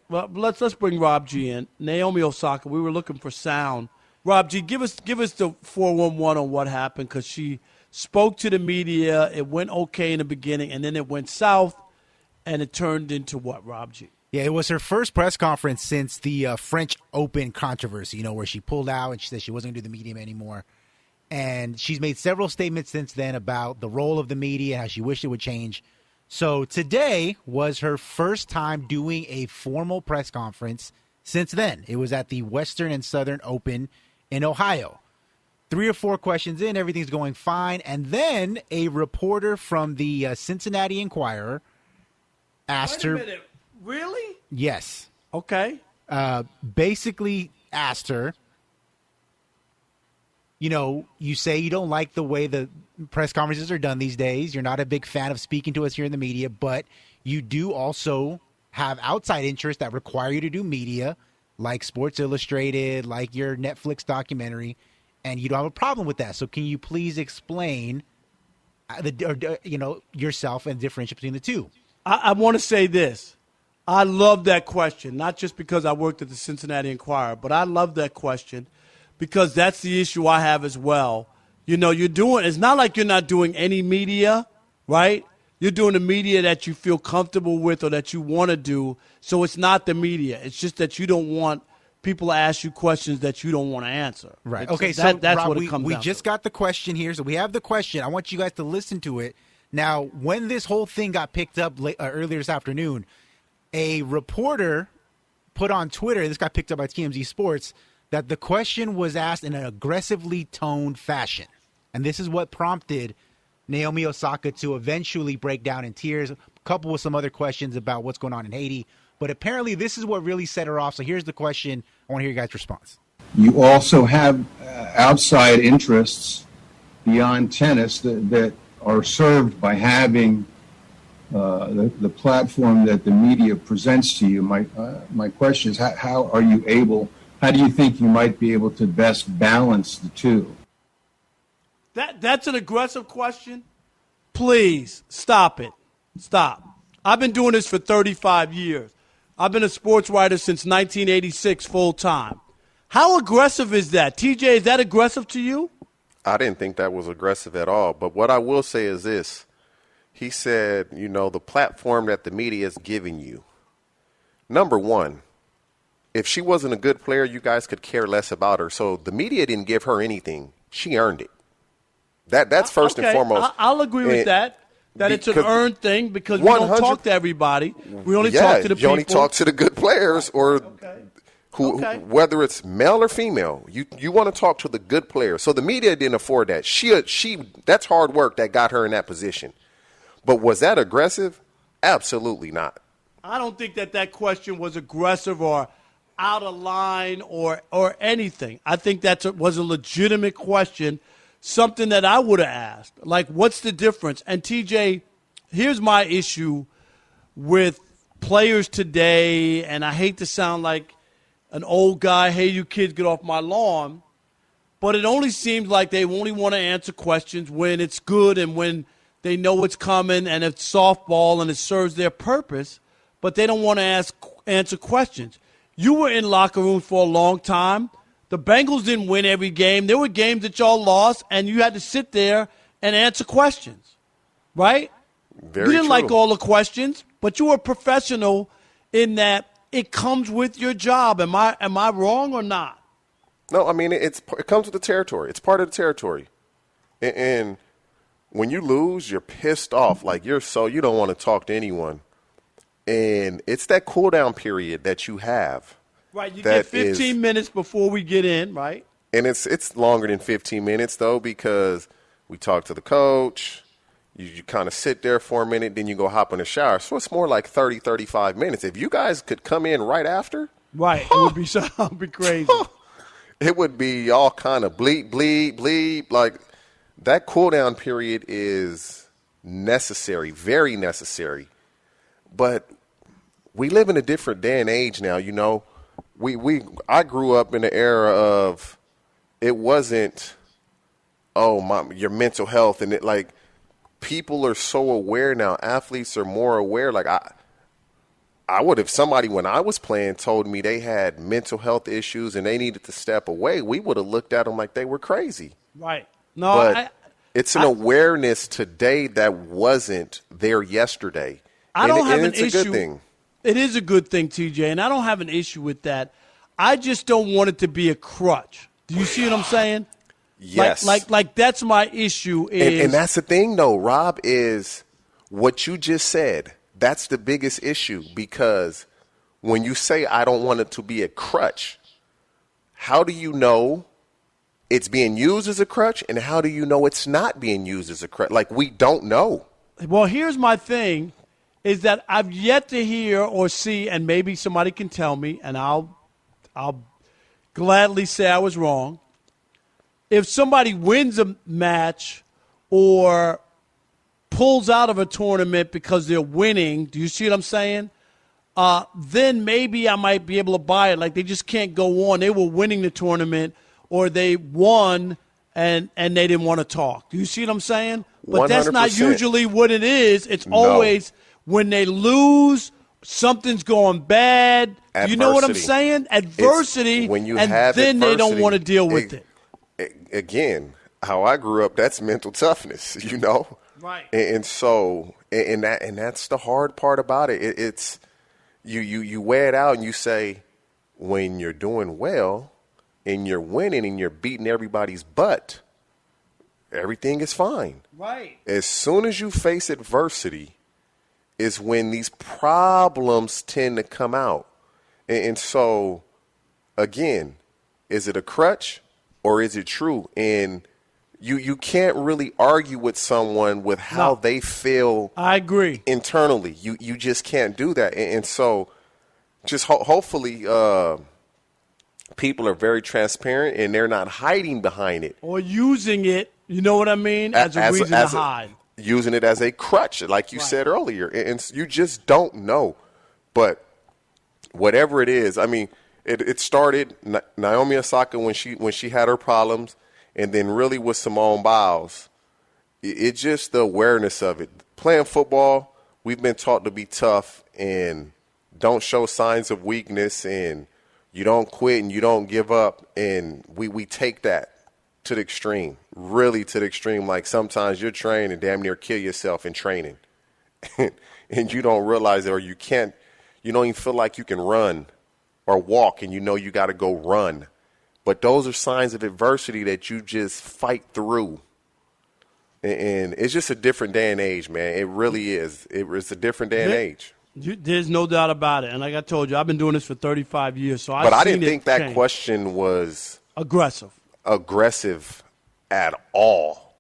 Well, let's bring Rob G in. Naomi Osaka. We were looking for sound. Rob G, give us the 411 on what happened because she spoke to the media. It went okay in the beginning, and then it went south, and it turned into what, Rob G? Yeah, it was her first press conference since the French Open controversy, where she pulled out and she said she wasn't going to do the media anymore. And she's made several statements since then about the role of the media, how she wished it would change. So today was her first time doing a formal press conference since then. It was at the Western and Southern Open in Ohio. 3 or 4 questions in, everything's going fine. And then a reporter from the Cincinnati Enquirer asked her. Wait a minute. Really? Yes. Okay. Basically asked her, you say you don't like the way the press conferences are done these days. You're not a big fan of speaking to us here in the media, but you do also have outside interests that require you to do media, like Sports Illustrated, like your Netflix documentary, and you don't have a problem with that. So can you please explain yourself and differentiate between the two? I want to say this. I love that question, not just because I worked at the Cincinnati Enquirer, but I love that question because that's the issue I have as well. It's not like you're not doing any media, right? You're doing the media that you feel comfortable with or that you want to do. So it's not the media. It's just that you don't want people to ask you questions that you don't want to answer. Right. That's Rob, what it comes down to. We just got the question here. So we have the question. I want you guys to listen to it. Now, when this whole thing got picked up earlier this afternoon, a reporter put on Twitter, this got picked up by TMZ Sports, that the question was asked in an aggressively toned fashion. And this is what prompted Naomi Osaka to eventually break down in tears, coupled with some other questions about what's going on in Haiti. But apparently this is what really set her off. So here's the question. I want to hear your guys' response. You also have outside interests beyond tennis that are served by having the platform that the media presents to you. My question is, how do you think you might be able to best balance the two? That's an aggressive question. Please, stop it. Stop. I've been doing this for 35 years. I've been a sports writer since 1986 full time. How aggressive is that? TJ, is that aggressive to you? I didn't think that was aggressive at all. But what I will say is this. He said, the platform that the media is giving you. Number one, if she wasn't a good player, you guys could care less about her. So the media didn't give her anything. She earned it. That's first and foremost. I'll agree with that it's an earned thing because we don't talk to everybody. We only talk to the people. You only talk to the good players or who, whether it's male or female. You want to talk to the good players. So the media didn't afford that. She that's hard work that got her in that position. But was that aggressive? Absolutely not. I don't think that question was aggressive or out of line or anything. I think that was a legitimate question, something that I would have asked. Like, what's the difference? And, TJ, here's my issue with players today, and I hate to sound like an old guy, hey, you kids, get off my lawn, but it only seems like they only want to answer questions when it's good and when they know what's coming and it's softball and it serves their purpose, but they don't want to answer questions. You were in locker rooms for a long time. The Bengals didn't win every game. There were games that y'all lost, and you had to sit there and answer questions, right? Very you didn't true. like all the questions, but you were a professional in that it comes with your job. Am I wrong or not? No, I mean, it comes with the territory. It's part of the territory. And when you lose, you're pissed off. Like, you don't want to talk to anyone. And it's that cool down period that you have. Right, you get 15 minutes before we get in, right? And it's longer than 15 minutes, though, because we talk to the coach. You kind of sit there for a minute, then you go hop in the shower. So it's more like 30, 35 minutes. If you guys could come in right after. Right, it would be crazy. It would be all kind of bleep, bleep, bleep. Like, that cool down period is necessary, very necessary. But we live in a different day and age now, I grew up in the era of it wasn't your mental health and it, people are so aware now. Athletes are more aware. I would have somebody when I was playing told me they had mental health issues and they needed to step away. We would have looked at them like they were crazy. Right. No, But it's an awareness today that wasn't there yesterday. I don't have an it's a issue. good thing. It is a good thing, TJ, and I don't have an issue with that. I just don't want it to be a crutch. Do you see what I'm saying? Yes. Like that's my issue. Is And that's the thing, though, Rob, is what you just said. That's the biggest issue, because when you say I don't want it to be a crutch, how do you know it's being used as a crutch, and how do you know it's not being used as a crutch? Like, we don't know. Well, here's my thing, is that I've yet to hear or see, and maybe somebody can tell me, and I'll gladly say I was wrong. If somebody wins a match or pulls out of a tournament because they're winning, do you see what I'm saying? Then maybe I might be able to buy it. Like, they just can't go on. They were winning the tournament, or they won and they didn't want to talk. Do you see what I'm saying? But that's not 100%. usually what it is. It's No. always when they lose, something's going bad. Do you know what I'm Adversity. saying? Adversity, When you and have then they don't adversity, want to deal with it. Again, how I grew up, that's mental toughness, you know? Right. And so, and that's the hard part about it. It's you weigh it out and you say, when you're doing well and you're winning and you're beating everybody's butt, everything is fine. Right. As soon as you face adversity is when these problems tend to come out. And so, again, is it a crutch or is it true? And you can't really argue with someone with how they feel. I agree. Internally. You just can't do that. And so just hopefully people are very transparent and they're not hiding behind it. Or using it, you know what I mean, as a reason to hide. Using it as a crutch, like you said earlier. And you just don't know. But whatever it is, I mean, it started Naomi Osaka when she had her problems, and then really with Simone Biles. It's just the awareness of it. Playing football, we've been taught to be tough and don't show signs of weakness, and you don't quit and you don't give up. And we take that to the extreme, really to the extreme. Like, sometimes you're trained and damn near kill yourself in training. And you don't realize it, or you don't even feel like you can run or walk, and you know you got to go run. But those are signs of adversity that you just fight through. And it's just a different day and age, man. It really is. It's a different day and age. There's no doubt about it. And like I told you, I've been doing this for 35 years. So But I didn't think that question was aggressive at all.